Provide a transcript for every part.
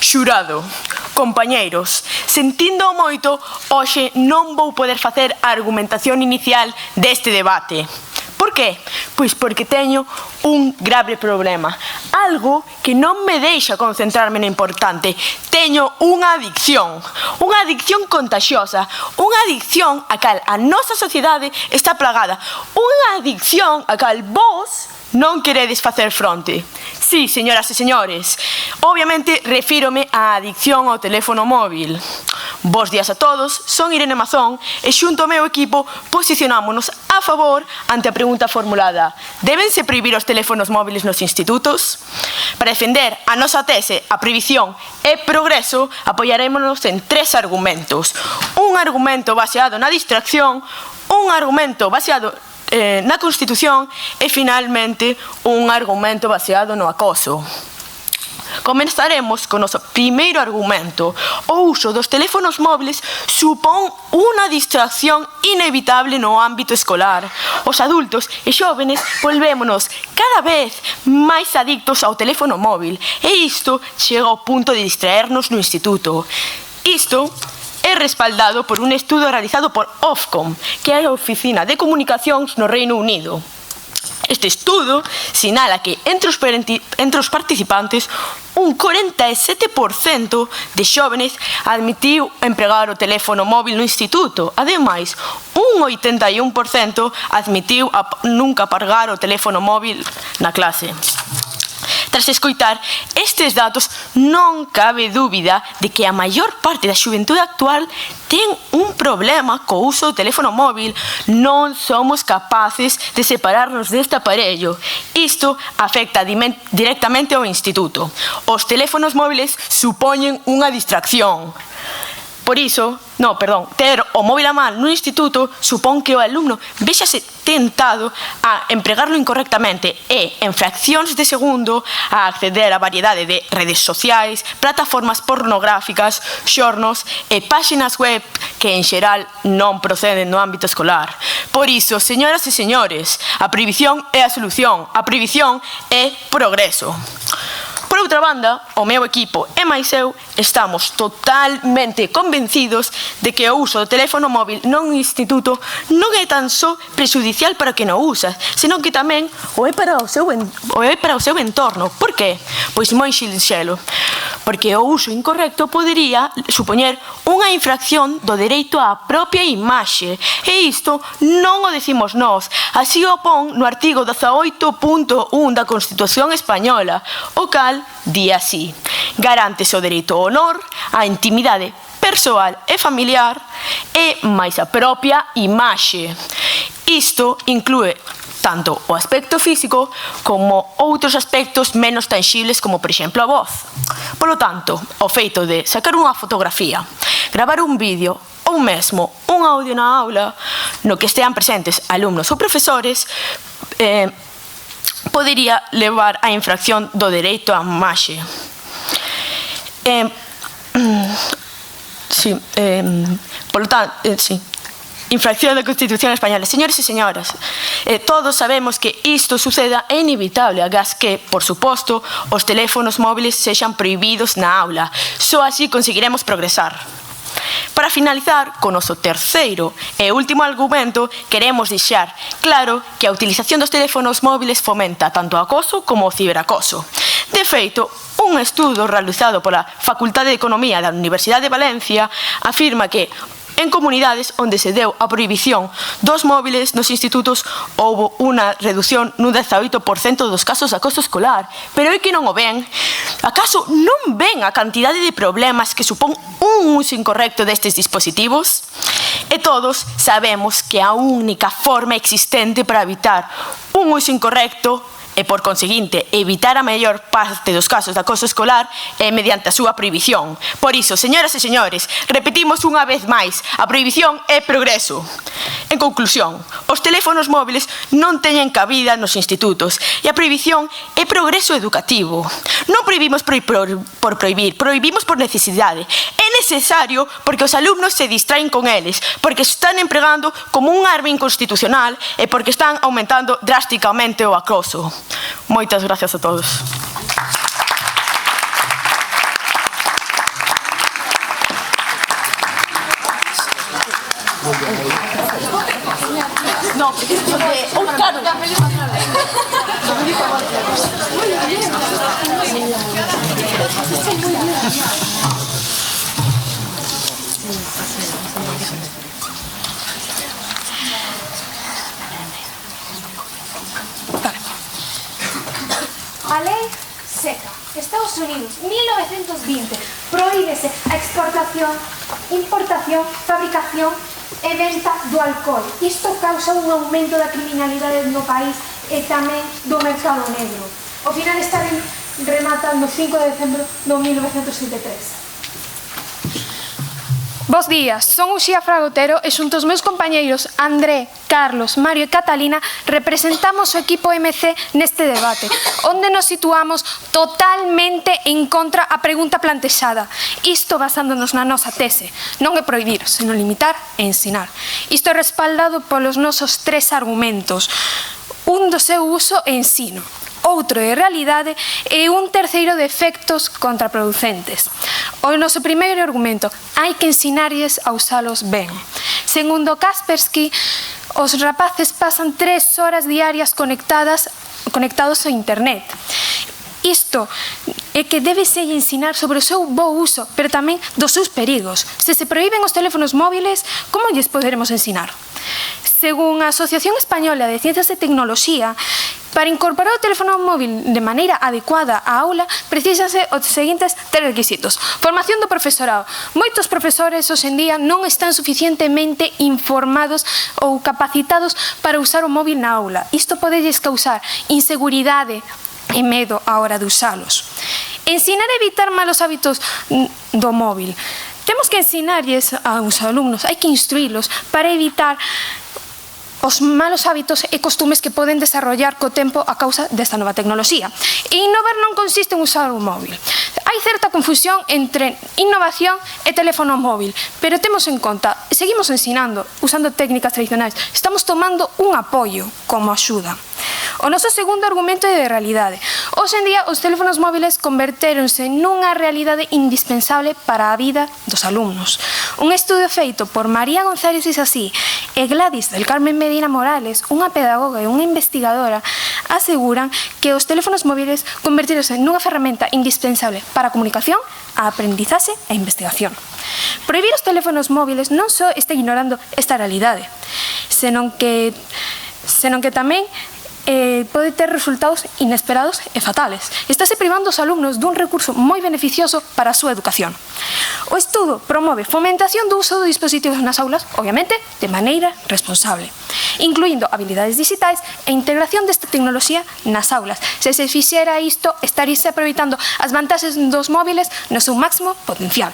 Xurado, compañeiros, sentindo moito, hoxe non vou poder facer a argumentación inicial deste debate. Por qué? Pois porque teño un grave problema, algo que non me deixa concentrarme no importante. Teño unha adicción contagiosa, unha adicción a cal a nosa sociedade está plagada, unha adicción a cal vos non queredes facer fronte. Sí, señoras e señores, obviamente refírome á adicción ao teléfono móvil. Bos días a todos, son Irene Mazón e xunto ao meu equipo posicionámonos a favor ante a pregunta formulada: débense prohibir os teléfonos móviles nos institutos? Para defender a nosa tese, a prohibición e progreso, apoiarémonos en tres argumentos. Un argumento baseado na distracción, un argumento baseado na Constitución e, finalmente, un argumento baseado no acoso. Comenzaremos con o noso primeiro argumento. O uso dos teléfonos móviles supón unha distracción inevitable no ámbito escolar. Os adultos e xóvenes volvémonos cada vez máis adictos ao teléfono móvil e isto chega ao punto de distraernos no instituto. Isto é respaldado por un estudo realizado por Ofcom, que é a Oficina de Comunicacións no Reino Unido. Este estudo sinala que entre os participantes un 47% de xóvenes admitiu empregar o teléfono móvil no instituto. Ademais, un 81% admitiu nunca apagar o teléfono móvil na clase. Tras escoitar estes datos, non cabe dúbida de que a maior parte da xuventude actual ten un problema co uso do teléfono móvil. Non somos capaces de separarnos deste aparello. Isto afecta directamente ao instituto. Os teléfonos móviles supoñen unha distracción. Por iso, ter o móvil a man no instituto supón que o alumno véxase tentado a empregarlo incorrectamente e, en fraccións de segundo, a acceder a variedade de redes sociais, plataformas pornográficas, xornos e páxinas web que, en xeral, non proceden no ámbito escolar. Por iso, señoras e señores, a prohibición é a solución, a prohibición é progreso. Por outra banda, o meu equipo e máis eu estamos totalmente convencidos de que o uso do teléfono móvil nun instituto non é tan só prexudicial para que non usa, senón que tamén o é para o seu entorno. Por qué? Pois moi sinxelo. Porque o uso incorrecto podería supoñer unha infracción do dereito á propia imaxe. E isto non o decimos nós, así o pon no artigo 18.1 da Constitución Española, o cal di así: garántese o dereito ao honor, á intimidade persoal e familiar e máis a propia imaxe. Isto inclúe tanto o aspecto físico como outros aspectos menos tangibles, como, por exemplo, a voz. Polo tanto, o feito de sacar unha fotografía, gravar un vídeo ou mesmo un audio na aula no que estean presentes alumnos ou profesores podería levar á infracción do dereito á imaxe. Polo tanto, infracción da Constitución Española. Señores e señoras, todos sabemos que isto suceda é inevitable, agás que, por suposto, os teléfonos móviles sexan prohibidos na aula. Só así conseguiremos progresar. Para finalizar, con o noso terceiro e último argumento, queremos deixar claro que a utilización dos teléfonos móviles fomenta tanto o acoso como o ciberacoso. De feito, un estudo realizado pola Facultade de Economía da Universidade de Valencia afirma que en comunidades onde se deu a prohibición dos móviles nos institutos houbo unha reducción nun 18% dos casos de acoso escolar. Pero é que non o ven? Acaso non ven a cantidade de problemas que supón un uso incorrecto destes dispositivos? E todos sabemos que a única forma existente para evitar un uso incorrecto e, por conseguinte, evitar a maior parte dos casos de acoso escolar é mediante a súa prohibición. Por iso, señoras e señores, repetimos unha vez máis: a prohibición é progreso. En conclusión, os teléfonos móviles non teñen cabida nos institutos e a prohibición é progreso educativo. Non prohibimos por prohibir, prohibimos por necesidade. É necesario porque os alumnos se distraen con eles, porque están empregando como un arma inconstitucional e porque están aumentando drásticamente o acoso. Moitas gracias a todos. No, porque claro. A lei seca. Estados Unidos, 1920, prohíbese a exportación, importación, fabricación e venta do alcohol. Isto causa un aumento da criminalidade no país e tamén do mercado negro. Ao final está remata no 5 de decembro do 1973. Bos días, son Uxía Fragotero e xunto aos meus compañeiros André, Carlos, Mario e Catalina representamos o equipo MC neste debate, onde nos situamos totalmente en contra a pregunta plantexada. Isto basándonos na nosa tese, non é prohibir, senón limitar e ensinar. Isto é respaldado polos nosos tres argumentos. Un do seu uso e ensino, outro de realidade e un terceiro de efectos contraproducentes. O noso primeiro argumento, hai que ensinarlles a usalos ben. Segundo Kaspersky, os rapaces pasan 3 horas diarias conectados a internet. Isto é que débese ensinar sobre o seu bo uso, pero tamén dos seus perigos. Se se prohíben os teléfonos móviles, como lles poderemos ensinar? Según a Asociación Española de Ciencias e Tecnoloxía, para incorporar o teléfono móvil de maneira adecuada á aula, precísanse os seguintes 3 requisitos. Formación do profesorado. Moitos profesores hoxe en día non están suficientemente informados ou capacitados para usar o móvil na aula. Isto podelles causar inseguridade e medo á hora de usalos. Ensinar a evitar malos hábitos do móvil. Temos que ensinarlles aos alumnos, hai que instruílos para evitar os malos hábitos e costumes que poden desarrollar co tempo a causa desta nova tecnoloxía. E innovar non consiste en usar un móvil. Hai certa confusión entre innovación e teléfono móvil, pero temos en conta, seguimos ensinando, usando técnicas tradicionais, estamos tomando un apoio como axuda. O noso segundo argumento é de realidade. Hoxe en día os teléfonos móviles convertéronse nunha realidade indispensable para a vida dos alumnos. Un estudo feito por María González Isasí e Gladys del Carmen Medina Morales, unha pedagoga e unha investigadora, aseguran que os teléfonos móviles convertíronse nunha ferramenta indispensable para a comunicación, a aprendizaxe e a investigación. Prohibir os teléfonos móviles non só está ignorando esta realidade, senón que tamén pode ter resultados inesperados e fatales. Estáse privando os alumnos dun recurso moi beneficioso para a súa educación. O estudo promove fomentación do uso de dispositivos nas aulas, obviamente, de maneira responsable, incluindo habilidades digitais e integración desta tecnoloxía nas aulas. Se se fixera isto, estaríase aproveitando as vantaxes dos móviles no seu máximo potencial.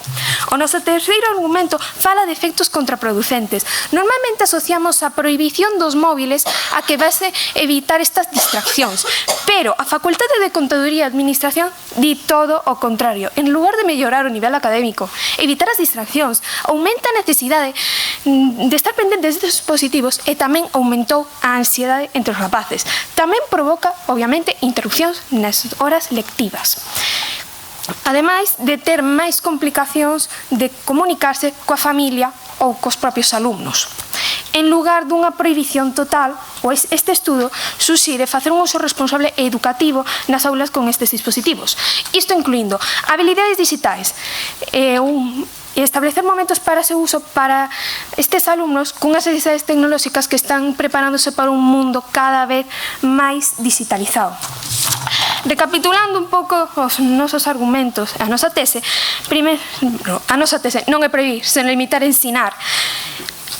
O noso terceiro argumento fala de efectos contraproducentes. Normalmente asociamos a prohibición dos móviles a que vase evitar estas distraccións, pero a Facultade de Contaduría e Administración di todo o contrario. En lugar de mellorar o nivel académico, evitar as distraccións, aumenta a necesidade de estar pendentes destes dispositivos e tamén aumentou a ansiedade entre os rapaces. Tamén provoca, obviamente, interrupcións nas horas lectivas. Ademais de ter máis complicacións de comunicarse coa familia ou cos propios alumnos. En lugar dunha prohibición total, este estudo suxire facer un uso responsable e educativo nas aulas con estes dispositivos. Isto incluindo habilidades digitais e establecer momentos para seu uso para estes alumnos cunhas necesidades tecnolóxicas que están preparándose para un mundo cada vez máis digitalizado. Recapitulando un pouco os nosos argumentos, a nosa tese non é prohibir, sen limitar e ensinar.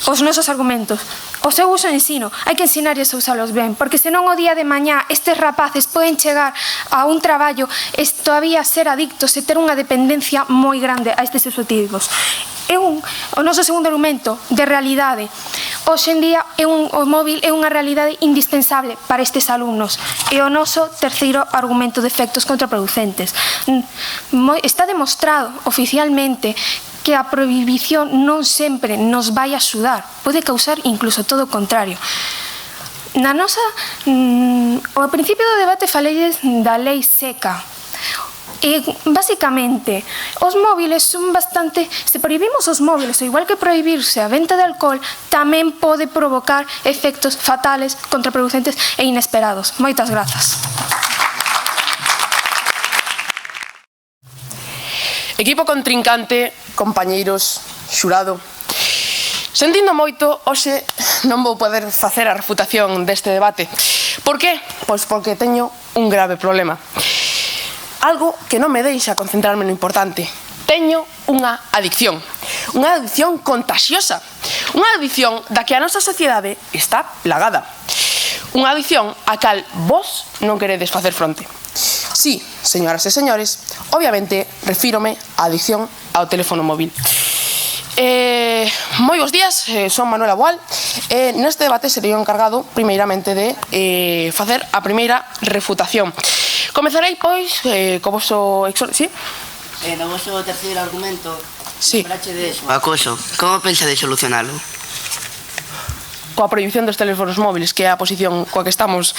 Os nosos argumentos, o seu uso e ensino, hai que ensinarles a usalos ben, porque senón o día de mañá estes rapaces poden chegar a un traballo e todavía ser adictos e ter unha dependencia moi grande a estes dispositivos. O noso segundo argumento de realidade. Hoxe en día o móvil é unha realidade indispensable para estes alumnos. E o noso terceiro argumento de efectos contraproducentes. Está demostrado oficialmente que a prohibición non sempre nos vai axudar, pode causar incluso todo o contrario. Ao principio do debate falelles da lei seca. Basicamente, os móviles son bastante... Se prohibimos os móviles, ao igual que prohibirse a venta de alcohol, tamén pode provocar efectos fatales, contraproducentes e inesperados. Moitas grazas. Equipo contrincante, compañeiros, xurado. Sentindo moito, hoxe non vou poder facer a refutación deste debate. Por qué? Pois porque teño un grave problema. Algo que non me deixa concentrarme no importante. Teño unha adicción contagiosa, unha adicción da que a nosa sociedade está plagada. Unha adicción a cal vos non queredes facer fronte. Sí, señoras e señores, obviamente refírome á adicción ao teléfono móvil. Moi bons días, son Manuela Boal. Neste debate serei o encargado primeiramente de facer a primeira refutación. Comezarei, pois, co vosso... Sí? No vosso terceiro argumento, sí. O acoso, como pensades solucionalo? Coa prohibición dos teléfonos móviles, que é a posición coa que estamos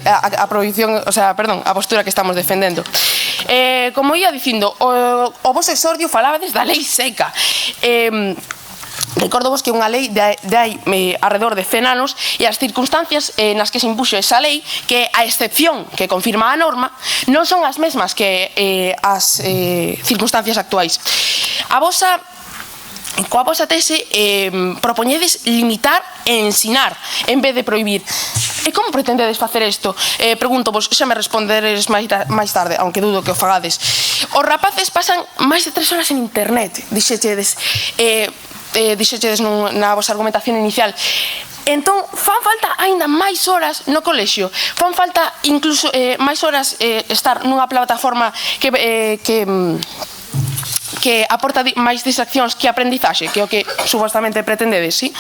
a prohibición, o sea, perdón, a postura que estamos defendendo. Como ia dicindo, o vosso exordio falabades da lei seca. Recordovos que unha lei de hai alrededor de 100 anos e as circunstancias nas que se impuxo esa lei, que a excepción que confirma a norma, non son as mesmas que as circunstancias actuais. Coa vosa tese propoñedes limitar e ensinar en vez de prohibir. E como pretendedes facer isto? Pregúntovos, xa me responderes máis tarde, aunque dudo que o fagades. Os rapaces pasan máis de 3 horas en internet, dixechedes na vosa argumentación inicial. Entón, fan falta aínda máis horas no colexio, fan falta incluso máis horas estar nunha plataforma que aporta máis distraccións que aprendizaxe, que é o que supostamente pretendedes, sí?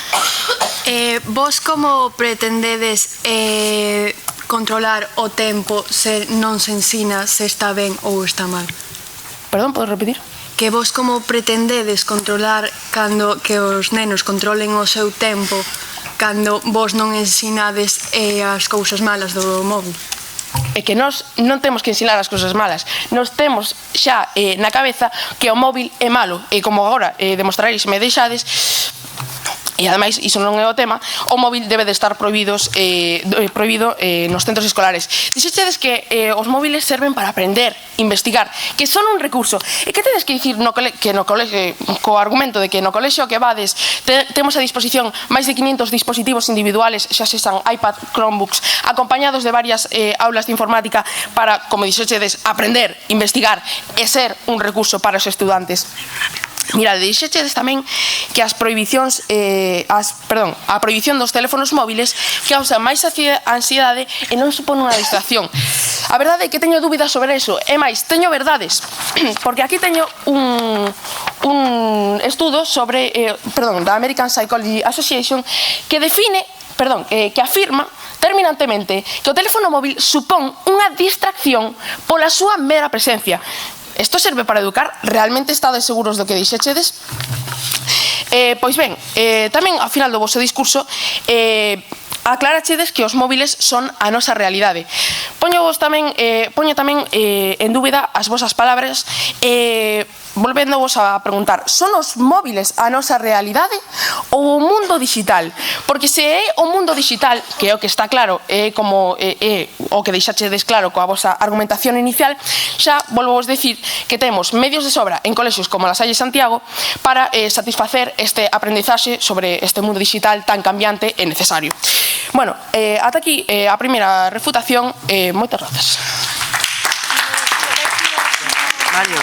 Vos como pretendedes controlar o tempo se non se ensina se está ben ou está mal? Perdón, podes repetir? Que vos como pretendedes controlar cando que os nenos controlen o seu tempo cando vos non ensinades as cousas malas do móvil? É que nós non temos que ensinar as cousas malas. Nós temos xa na cabeza que o móvil é malo. E como agora demostrarei se me deixades, e ademais iso non é o tema, o móvil debe de estar prohibido nos centros escolares. Dixechedes que os móviles serven para aprender, investigar, que son un recurso. E que tedes que dicir co argumento de que no colexio que vades temos a disposición máis de 500 dispositivos individuales, xa sexan iPad, Chromebooks, acompañados de varias aulas de informática para, como dixechedes, aprender, investigar e ser un recurso para os estudantes. Mira, dixechedes tamén que a prohibición dos teléfonos móviles causa máis ansiedade e non supón unha distracción. A verdade é que teño dúbidas sobre eso. É máis, teño verdades, porque aquí teño un estudo sobre, da American Psychology Association que afirma terminantemente que o teléfono móvil supón unha distracción pola súa mera presencia. Isto serve para educar? Realmente estades seguros do que dixechedes? Pois ben, tamén ao final do vosso discurso aclarachedes que os móviles son a nosa realidade. Poño tamén en dúbida as vosas palabras volvéndovos a preguntar, son os móviles a nosa realidade ou o mundo digital? Porque se é o mundo digital, que é o que está claro, é o que deixachedes claro coa vosa argumentación inicial, xa volvovos decir que temos medios de sobra en colexios como La Salle Santiago para satisfacer este aprendizaxe sobre este mundo digital tan cambiante e necesario. Bueno, ata aquí a primeira refutación. Moitas grazas. Mario.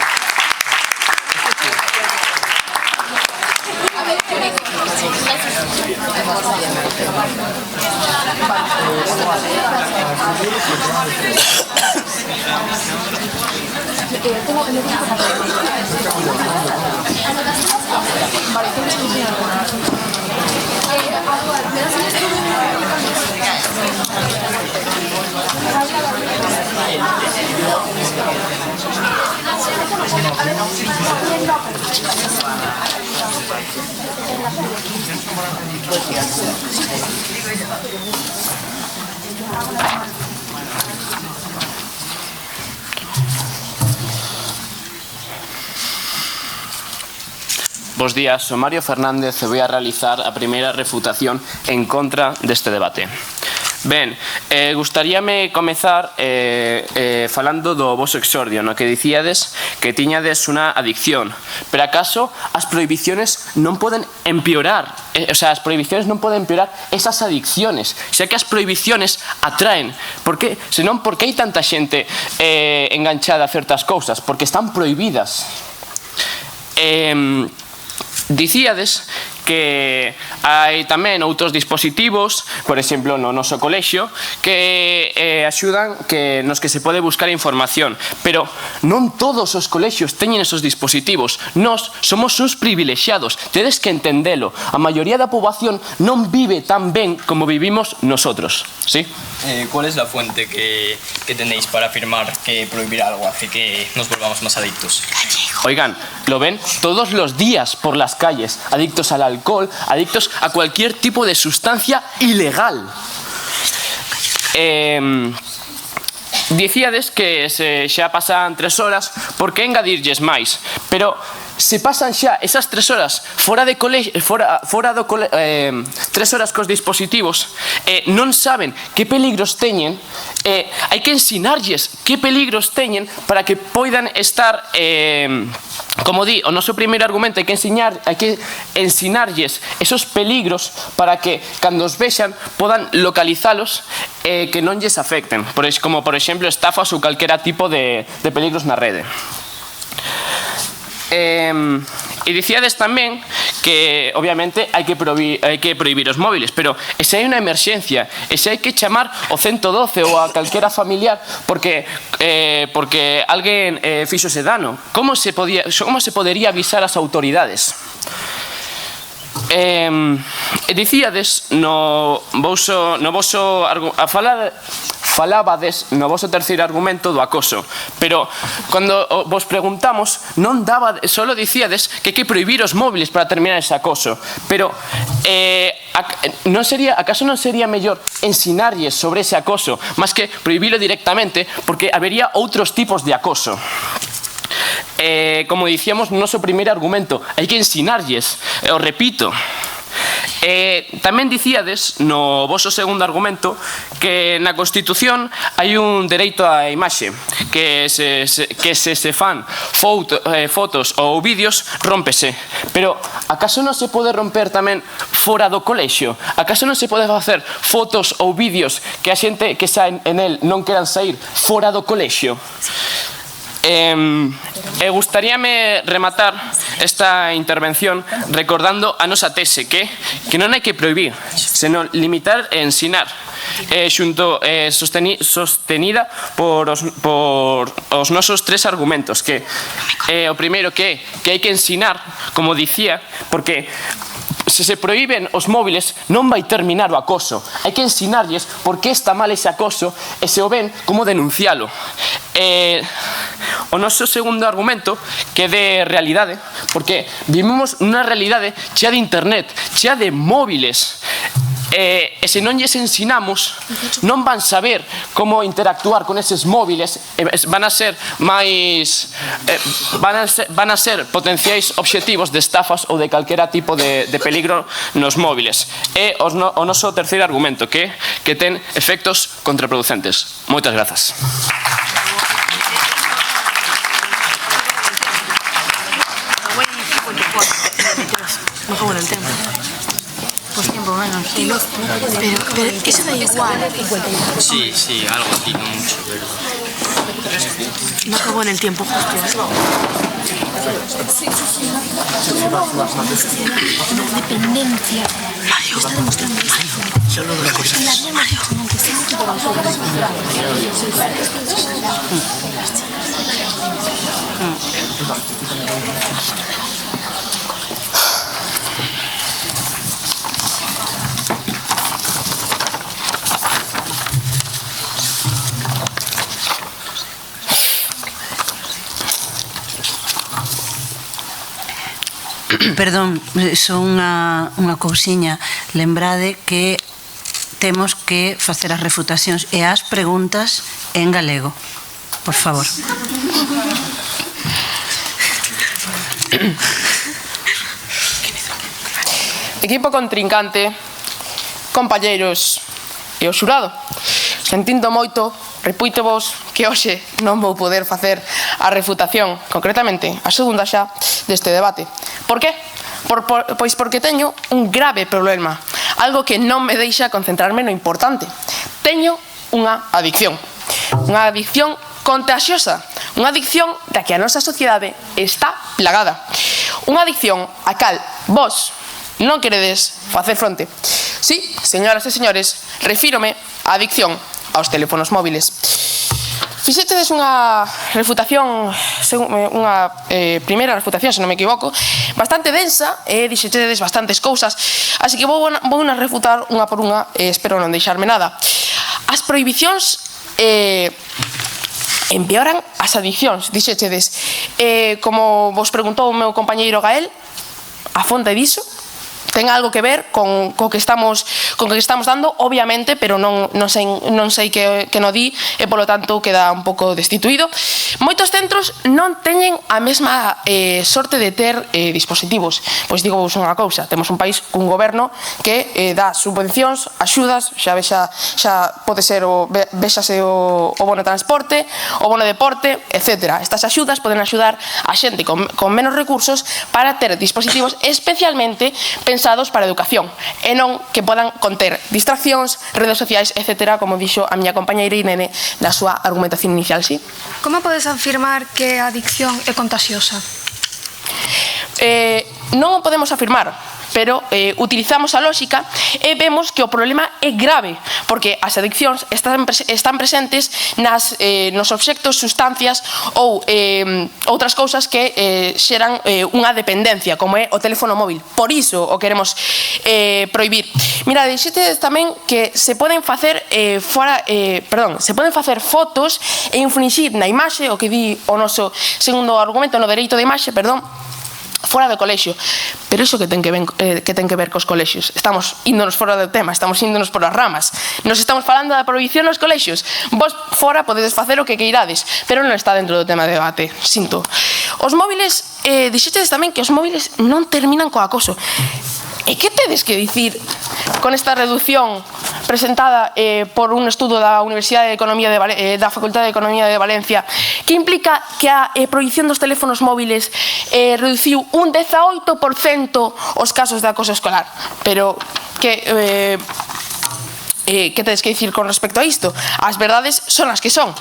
Bos días, soy Mario Fernández e voy a realizar a primeira refutación en contra deste debate. Ben, gustaríame comezar falando do voso exordio, no que dicíades que tiñades unha adicción. Pero acaso as prohibiciones non poden empeorar, as prohibiciones non poden empeorar esas adicciones, xa que as prohibiciones atraen. Por que? Senón, por que hai tanta xente enganchada a certas cousas? Porque están prohibidas. Dicíades que hai tamén outros dispositivos, por exemplo, no noso colexio, que axudan nos que se pode buscar información, pero non todos os colexios teñen esos dispositivos. Nós somos uns privilexiados, tedes que entendelo. A maioría da poboación non vive tan ben como vivimos nosotros, ¿sí? ¿Cuál es la fuente que tenéis para afirmar que prohibir algo hace que nos volvamos más adictos? Oigan, lo ven todos los días por las calles, adictos al alcohol, adictos a cualquier tipo de sustancia ilegal. Dicíades que xa pasan 3 horas, por que engadirlles máis? Pero se pasan xa esas 3 horas fora do colexio, 3 horas cos dispositivos, non saben que peligros teñen, hai que ensinarlles que peligros teñen para que poidan estar, como di o noso primeiro argumento, hai que ensinarlles esos peligros para que cando os vexan podan localizalos e que non lles afecten, como por exemplo estafas ou calquera tipo de peligros na rede. E dicíades tamén que obviamente hai que prohibir os móviles, pero e se hai unha emerxencia, e se hai que chamar o 112 ou a calquera familiar porque alguén fixose dano, como se podería avisar as autoridades? Dicíades falabades no voso terceiro argumento do acoso, pero cando vos preguntamos solo dicíades que hai que prohibir os móviles para terminar ese acoso, pero acaso non sería mellor ensinarlles sobre ese acoso máis que prohibilo directamente, porque habería outros tipos de acoso. Como dicíamos no noso primeiro argumento, hai que ensinarlles, o repito. Tamén dicíades no voso segundo argumento que na Constitución hai un dereito á imaxe, que se fan fotos ou vídeos, rómpese. Pero acaso non se pode romper tamén fora do colexio? Acaso non se pode facer fotos ou vídeos que a xente que saen en el non queran sair fora do colexio? Gustaríame rematar esta intervención recordando a nosa tese que non hai que prohibir, senón limitar e ensinar, sostenida por os nosos 3 argumentos, que o primeiro que hai que ensinar, como dicía, porque se se prohíben os móviles non vai terminar o acoso. Hai que ensinarlles por que está mal ese acoso e se o ven, como denuncialo. O noso segundo argumento que é de realidade, porque vivimos nunha realidade chea de internet, chea de móviles, e se non lles ensinamos non van saber como interactuar con eses móviles, van a ser potenciais obxectivos de estafas ou de calquera tipo de peligro nos móviles. É o noso terceiro argumento, que ten efectos contraproducentes. Moitas grazas. No como en el tema. Pues tiempo menos. Pero eso da igual. Sí, algo así, no mucho, pero... No acabó en el tiempo justo. Dependencia. Mario, está demostrando esto. Solo dos cosas. Mario. Perdón, só unha cousiña. Lembrade que temos que facer as refutacións e as preguntas en galego. Por favor. Yo, 3 minutos. Equipo contrincante, compañeiros e o xurado, sentindo moito, repúitevos que hoxe non vou poder facer a refutación, concretamente a segunda xa, deste debate. Por qué? Pois porque teño un grave problema, algo que non me deixa concentrarme no importante. Teño unha adicción contagiosa, unha adicción da que a nosa sociedade está plagada. Unha adicción a cal vos non queredes facer fronte. Sí, señoras e señores, refírome á adicción aos teléfonos móviles. Fixetedes unha refutación, unha primeira refutación, se non me equivoco, bastante densa e dixetedes bastantes cousas, así que vou a refutar unha por unha e espero non deixarme nada. As prohibicións empeoran as adiccións, dixetedes. Como vos preguntou o meu compañeiro Gael, a fonte diso ten algo que ver con que estamos dando, obviamente, pero non sei que no di e, polo tanto, queda un pouco destituído. Moitos centros non teñen a mesma sorte de ter dispositivos. Pois digo vos unha cousa, temos un país cun goberno que dá subvencións, axudas, xa pode ser véxase o bono de transporte, o bono de deporte, etc. Estas axudas poden axudar a xente con menos recursos para ter dispositivos especialmente pensados para a educación e non que podan conter distraccións, redes sociais, etc., como dixo a miña compañeira Irene na súa argumentación inicial, sí? Como podes afirmar que a adicción é contagiosa? Non o podemos afirmar, pero utilizamos a lógica e vemos que o problema é grave, porque as adiccións están presentes nos obxectos, sustancias ou outras cousas que xeran unha dependencia, como é o teléfono móvil. Por iso o queremos prohibir. Mira, dixetedes tamén que se poden facer fotos e influixir na imaxe, o que di o noso segundo argumento no dereito de imaxe, fora do colexio. Pero iso que ten que ver cos colexios? Estamos índonos fora do tema, estamos índonos por as ramas. Nos estamos falando da prohibición nos colexios. Vos fora podedes facer o que queirades, pero non está dentro do tema de debate, sinto. Os móviles, dixetedes tamén que os móviles non terminan co acoso. E que tedes que dicir con esta reducción presentada por un estudo da Universidade de Economía da Facultade de Economía de Valencia, que implica que a prohibición dos teléfonos móviles reduciu un 18% os casos de acoso escolar? Pero que tedes que dicir con respecto a isto? As verdades son as que son.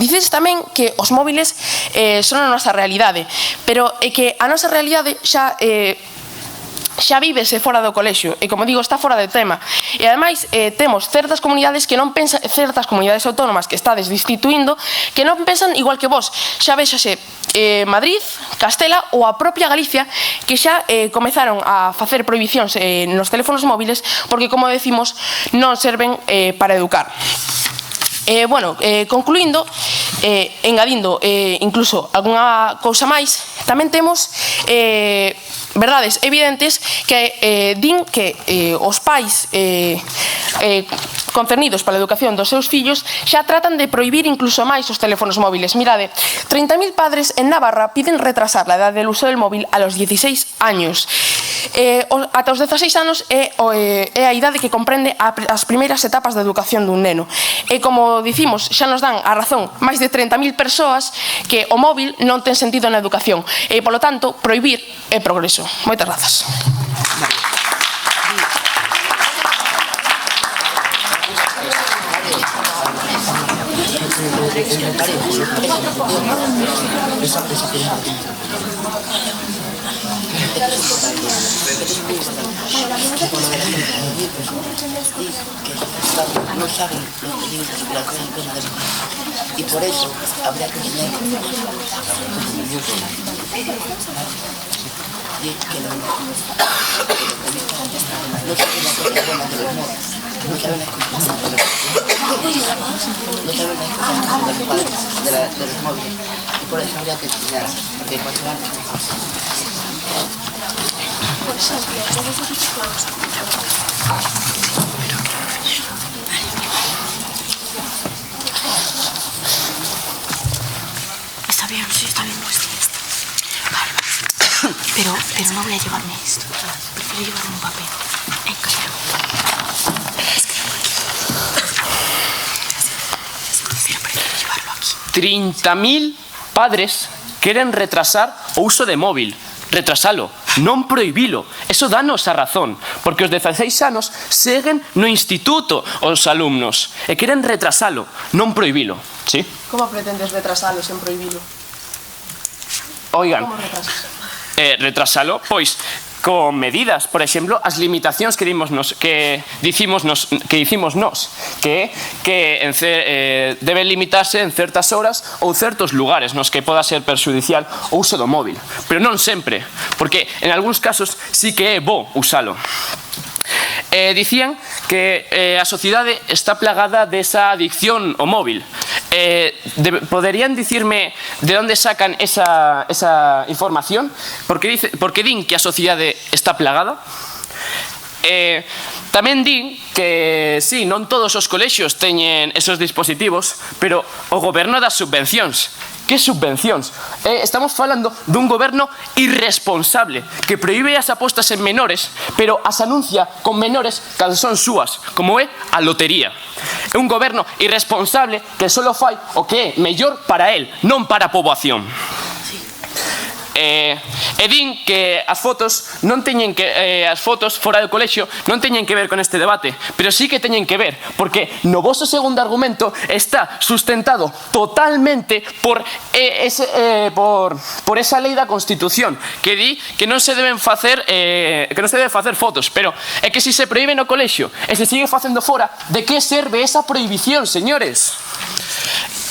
Dices tamén que os móviles son a nosa realidade, pero é que a nosa realidade xa vívese fora do colexio e, como digo, está fora de tema. E ademais temos certas comunidades que non pensan, certas comunidades autónomas que estades destituindo, que non pensan igual que vos. Xa vexase Madrid, Castela ou a propia Galicia, que xa comezaron a facer prohibicións nos teléfonos móviles porque, como decimos, non serven para educar. Concluindo, engadindo incluso algunha cousa máis, tamén temos verdades evidentes que din que os pais concernidos pola educación dos seus fillos xa tratan de prohibir incluso máis os teléfonos móviles. Mirade, 30.000 padres en Navarra piden retrasar la edad del uso del móvil a los 16 años. Ata os 16 anos é a idade que comprende as primeiras etapas da educación dun neno. E como dicimos, xa nos dan a razón máis de 30.000 persoas que o móvil non ten sentido na educación e, polo tanto, prohibir é progreso. Moitas grazas. No saben los peligros que la cosa puede dar y por eso habrá que tener y que no saben la cosa buena de los móviles, no saben las cosas malas de los de los móviles y por eso habría que enseñar, porque cuanto antes Está bien, sí, está bien, no es esto. Pero no voy a llevarme esto. Quero llevar un papel. Encargo. 30.000 padres queren retrasar o uso de móvil. Retrasalo, non prohibilo. Eso danos a razón, porque os 16 anos seguen no instituto os alumnos e queren retrasalo, non prohibilo. ¿Sí? Como pretendes retrasalo sen prohibilo? Oigan, Como retrasas? retrasalo, pois, con medidas, por exemplo, as limitacións que dicimos nos, que deben limitarse en certas horas ou certos lugares nos que poda ser perxudicial o uso do móvil, pero non sempre, porque en algúns casos sí que é bo usalo. Dicían que a sociedade está plagada desa adicción ao móvil. Poderían dicirme de onde sacan esa información? Por que din que a sociedade está plagada? Tamén din que, sí, non todos os colexios teñen esos dispositivos, pero o goberno das subvencións. Que subvencións? Estamos falando dun goberno irresponsable que prohíbe as apostas en menores, pero as anuncia con menores cando son súas, como é a lotería. É un goberno irresponsable que só fai o que é mellor para él, non para a poboación. E din que as fotos non teñen que as fotos fora do colexio non teñen que ver con este debate, pero sí que teñen que ver, porque no voso segundo argumento está sustentado totalmente por esa lei da Constitución que di que non se deben facer fotos, pero é que se prohíbe no colexio e se sigue facendo fora, de que serve esa prohibición, señores?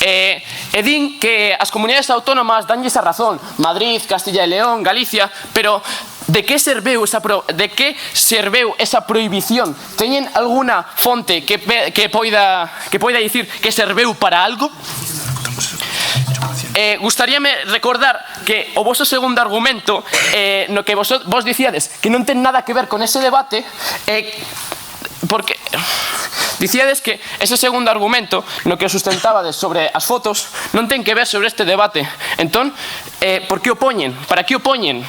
E din que as comunidades autónomas danlles a razón, Madrid, Castilla e León, Galicia, pero de que serveu esa prohibición? Teñen alguna fonte que poida dicir que serveu para algo? Gustaríame recordar que o voso segundo argumento no que vos dicíades que non ten nada que ver con ese debate, porque dicíades que ese segundo argumento no que sustentabades sobre as fotos non ten que ver sobre este debate. Entón, por que o poñen? Para que o poñen?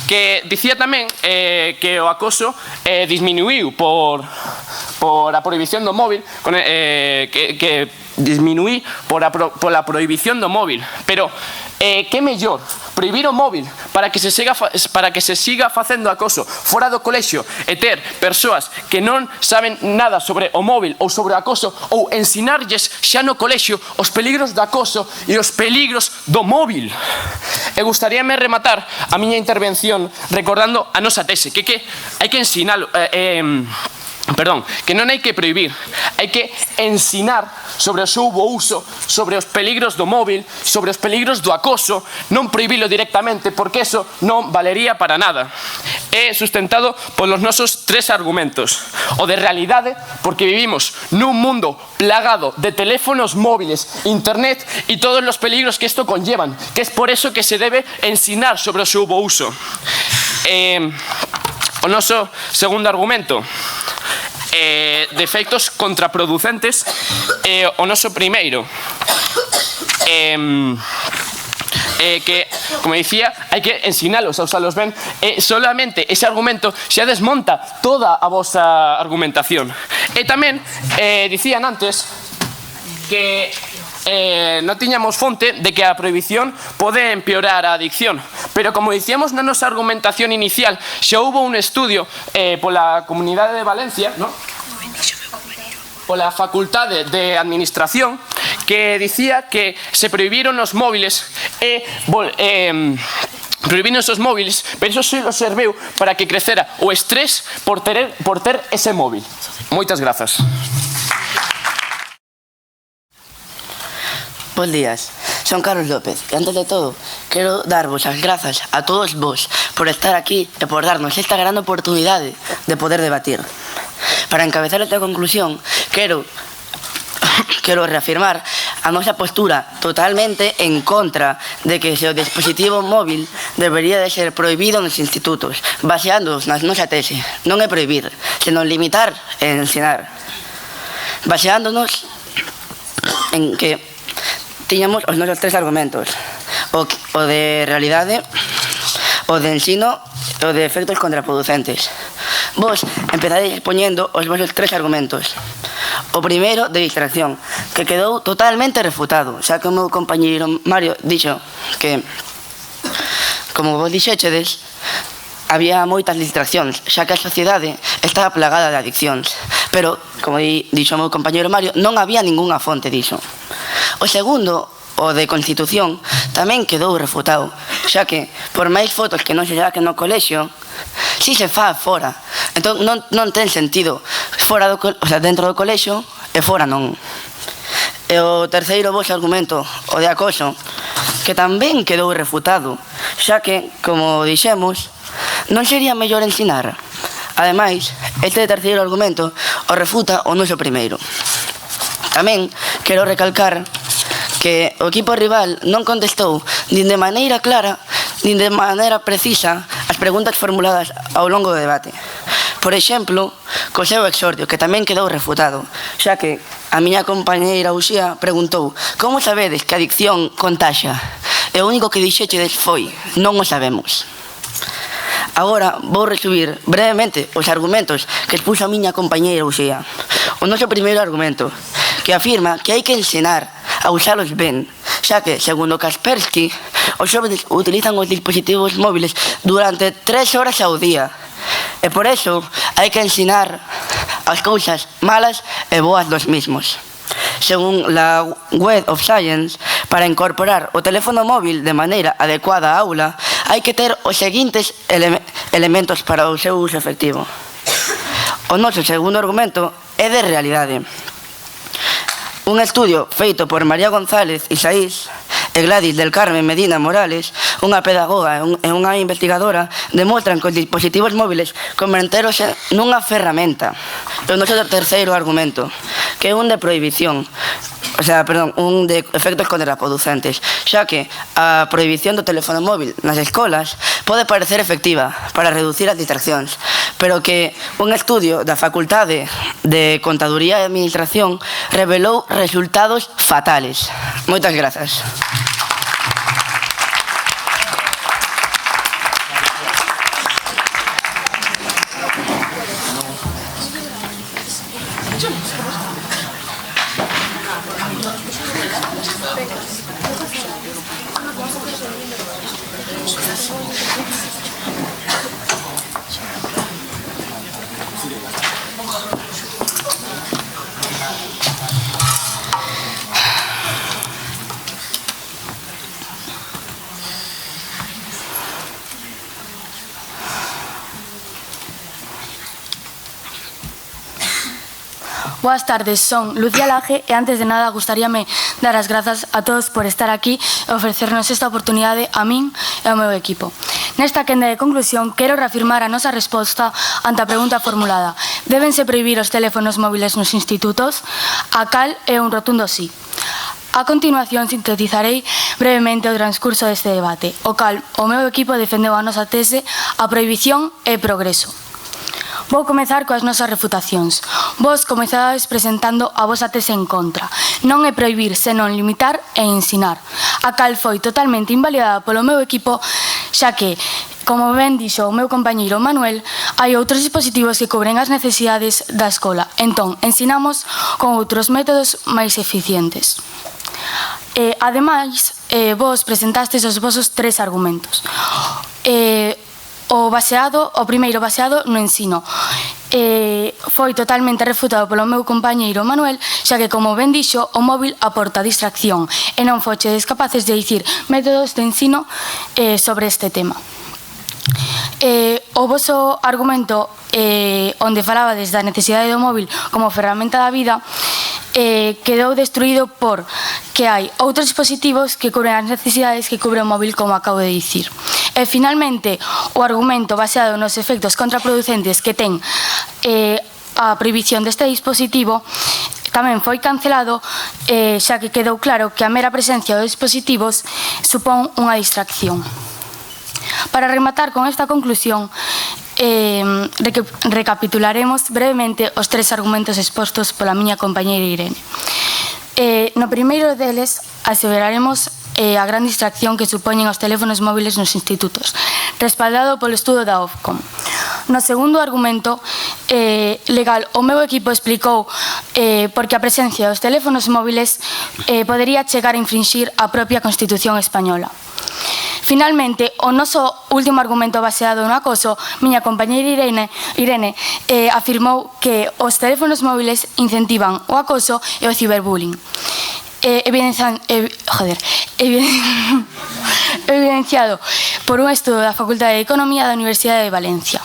Que dicía tamén que o acoso disminuiu por a prohibición do móvil, que disminuí pola prohibición do móvil, pero que mellor prohibir o móvil para que se siga facendo acoso fora do colexio e ter persoas que non saben nada sobre o móvil ou sobre o acoso, ou ensinarlles xa no colexio os peligros do acoso e os peligros do móvil. E gustaríame rematar a miña intervención recordando a nosa tese, que hai que ensinalo, que non hai que prohibir, hai que ensinar sobre o seu bo uso, sobre os peligros do móvil, sobre os peligros do acoso, non prohibilo directamente, porque eso non valería para nada. É sustentado polos nosos tres argumentos. O de realidade, porque vivimos nun mundo plagado de teléfonos móviles, internet e todos os peligros que isto conllevan, que é por eso que se debe ensinar sobre o seu bo uso. O noso segundo argumento, de efectos contraproducentes, o noso primeiro, que, como dicía, hai que ensinalos a usalos ben, e solamente ese argumento xa desmonta toda a vosa argumentación. E tamén dicían antes que non tiñamos fonte de que a prohibición pode empeorar a adicción, pero como dicíamos na nosa argumentación inicial, xa houbo un estudio pola Comunidade de Valencia, ¿no?, pola Facultade de Administración, que dicía que se prohibiron os móviles pero iso só serveu para que crecera o estrés por ter ese móvil. Moitas grazas. Bos días, son Carlos López e antes de todo quero darvos as grazas a todos vos por estar aquí e por darnos esta gran oportunidade de poder debatir. Para encabezar esta conclusión quero reafirmar a nosa postura totalmente en contra de que o dispositivo móvil debería de ser prohibido nos institutos, baseándonos na nosa tese. Non é prohibir, senón limitar e ensinar, baseándonos en que tiñamos os nosos tres argumentos: o de realidade, o de ensino e o de efectos contraproducentes. Vos empezareis expoñendo os vosos 3 argumentos. O primeiro, de distracción, que quedou totalmente refutado, xa que o meu compañeiro Mario dixo que, como vos dixéchedes, había moitas distraccións, xa que a sociedade estaba plagada de adiccións. Pero, como dixo o meu compañeiro Mario, non había ningunha fonte diso. O segundo, o de Constitución, tamén quedou refutado, xa que, por máis fotos que non se saquen no colexio, si se fa fora. Entón, non ten sentido dentro do colexio e fora non. E o terceiro vos argumento, o de acoso, que tamén quedou refutado, xa que, como dixemos, non sería mellor ensinar. Ademais, este terceiro argumento o refuta o noso primeiro. Tamén quero recalcar que o equipo rival non contestou nin de maneira clara nin de maneira precisa as preguntas formuladas ao longo do debate. Por exemplo, co seu exordio, que tamén quedou refutado, xa que a miña compañeira Uxía preguntou: como sabedes que a adicción contaxa? E o único que dixechedes foi: non o sabemos. Agora vou resumir brevemente os argumentos que expuxo a miña compañeira Uxía. O noso primeiro argumento, que afirma que hai que ensinar a usalos ben, xa que, segundo Kaspersky, os xóvenes utilizan os dispositivos móviles durante 3 horas ao día. E por eso hai que ensinar as cousas malas e boas dos mismos. Según la Web of Science, para incorporar o teléfono móvil de maneira adecuada á aula, hai que ter os seguintes elementos para o seu uso efectivo. O noso segundo argumento é de realidade. Un estudio feito por María González Isaís e Gladys del Carmen Medina Morales, unha pedagoga e unha investigadora, demostran que os dispositivos móviles convertéronse nunha ferramenta. E o noso terceiro argumento, que é un de prohibición, un de efectos contraproducentes, xa que a prohibición do teléfono móvil nas escolas pode parecer efectiva para reducir as distraccións, pero que un estudio da Facultade de Contaduría e Administración revelou resultados fatales. Moitas grazas. Boas tardes, son Lucía Laje e antes de nada gustaríame dar as grazas a todos por estar aquí e ofrecernos esta oportunidade a min e ao meu equipo. Nesta quenda de conclusión, quero reafirmar a nosa resposta ante a pregunta formulada: débense prohibir os teléfonos móviles nos institutos? A cal é un rotundo sí. A continuación sintetizarei brevemente o transcurso deste debate, o cal o meu equipo defendeu a nosa tese: a prohibición é progreso. Vou comezar coas nosas refutacións. Vos comezades presentando a vosa tese en contra. Non é prohibir, senón limitar e ensinar. A cal foi totalmente invalidada polo meu equipo, xa que, como ben dixo o meu compañeiro Manuel, hai outros dispositivos que cubren as necesidades da escola. Entón, ensinamos con outros métodos máis eficientes. Ademais, vos presentastes os vosos 3 argumentos. O primeiro baseado no ensino. Foi totalmente refutado polo meu compañeiro Manuel, xa que, como ben dixo, o móvil aporta distracción e non fochedes capaces de dicir métodos de ensino sobre este tema. O voso argumento onde falabades da necesidade do móvil como ferramenta da vida quedou destruído por que hai outros dispositivos que cubren as necesidades que cubre o móvil, como acabo de dicir. E finalmente, o argumento baseado nos efectos contraproducentes que ten a prohibición deste dispositivo tamén foi cancelado, xa que quedou claro que a mera presencia dos dispositivos supón unha distracción. Para rematar con esta conclusión, recapitularemos brevemente os 3 argumentos expostos pola miña compañeira Irene. No primeiro deles, aseveraremos a gran distracción que supoñen os teléfonos móviles nos institutos, respaldado polo estudo da Ofcom. No segundo argumento legal, o meu equipo explicou porque a presencia dos teléfonos móviles podería chegar a infringir a propia Constitución española. Finalmente, o noso último argumento baseado no acoso, miña compañeira Irene afirmou que os teléfonos móviles incentivan o acoso e o ciberbullying. Evidenciado por un estudo da Facultade de Economía da Universidade de Valencia.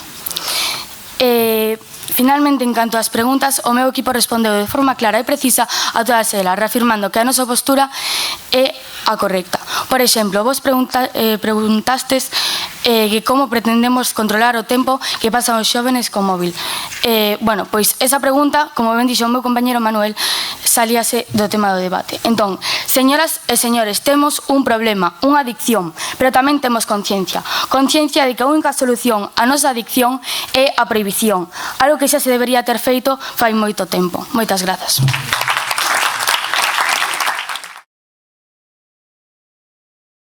Finalmente, en canto ás preguntas, o meu equipo respondeu de forma clara e precisa a todas elas, reafirmando que a nosa postura é a correcta. Por exemplo, vos preguntastes que como pretendemos controlar o tempo que pasan os xóvenes con móvil. Bueno, pois esa pregunta, como ben dixo o meu compañero Manuel, salíase do tema do debate. Entón, señoras e señores, temos un problema, unha adicción, pero tamén temos conciencia. Conciencia de que a única solución á nosa adicción é a prohibición, algo que xa se debería ter feito fai moito tempo. Moitas grazas.